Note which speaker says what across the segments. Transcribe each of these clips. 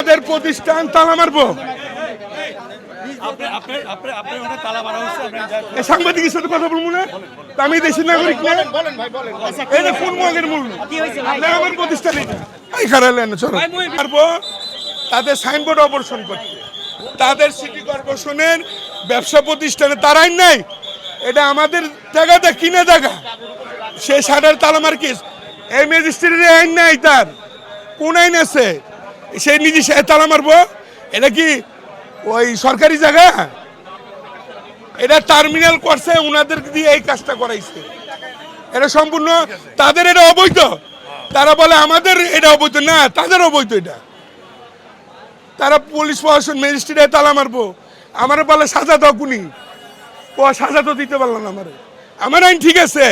Speaker 1: তাদের প্রতিষ্ঠান তালা মারবো? সাংবাদিকের সাথে কথা বলবো না? আমি দেশের নাগরিক না? এটা কোন মগের মূল্য? আমার প্রতিষ্ঠান এই খারালেন চলো মারবো তাদের সাইনবোর্ড অপারেশন করতে। তাদের সিটি কর্পোরেশনের ব্যবসা প্রতিষ্ঠানে তারাই নাই, এটা আমাদের জায়গাটা কিনে জায়গা। সে সাটার তালা মার কেস, এই ম্যাজিস্ট্রেটের আইন নাই, তার কোন আইন আছে সে নিজে সে তালা মারবো? এটা কি ওই সরকারি জায়গা? এটা টার্মিনাল করছে, ওনাদের দিয়ে এই কাজটা করাইছে। এটা সম্পূর্ণ তাদের, এটা অবৈধ। তারা বলে আমাদের এটা অবৈধ না, তাদের অবৈধ এটা। তারা পুলিশ প্রশাসন ম্যাজিস্ট্রেটে তালা মারবো, আমার বলে সাজা দাও, কুনি ও সাজা তো দিতে পারলাম না। আমার আইন ঠিক আছে,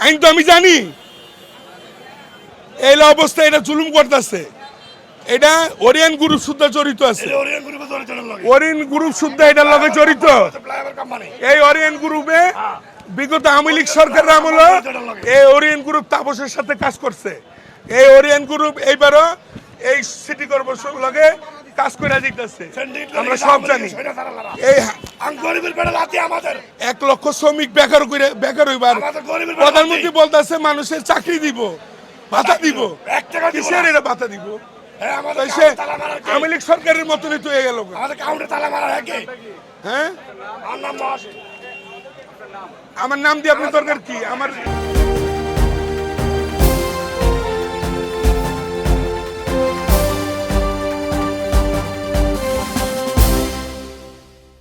Speaker 1: আইন তো আমি জানি। এই অবস্থা, এটা জুলুম করতেছে। এটা ওরিয়েন্ট গ্রুপ শুদ্ধ জড়িত আছে, ওরিয়েন্ট গ্রুপ শুদ্ধ এটার লগে জড়িত। এই ওরিয়েন্ট গ্রুপে বিগত আওয়ামী লীগ সরকারের আমলে এই ওরিয়েন্ট গ্রুপ তাপসের সাথে কাজ করছে। এই ওরিয়েন্ট গ্রুপ এইবারও এই সিটি কর্পোরেশন লগে কাজ করে দিতেছে, আমরা সব জানি। এই 1 লক্ষ শ্রমিক বেকার হইবার, প্রধানমন্ত্রী বলতেছে মানুষের চাকরি দিব, ভাতা দিব, কিসের এটা ভাতা দিব? আওয়ামী লীগ সরকারের মতনই তো হয়ে গেল। হ্যাঁ, আমার নাম দিয়ে আপনার দরকার কি? আমার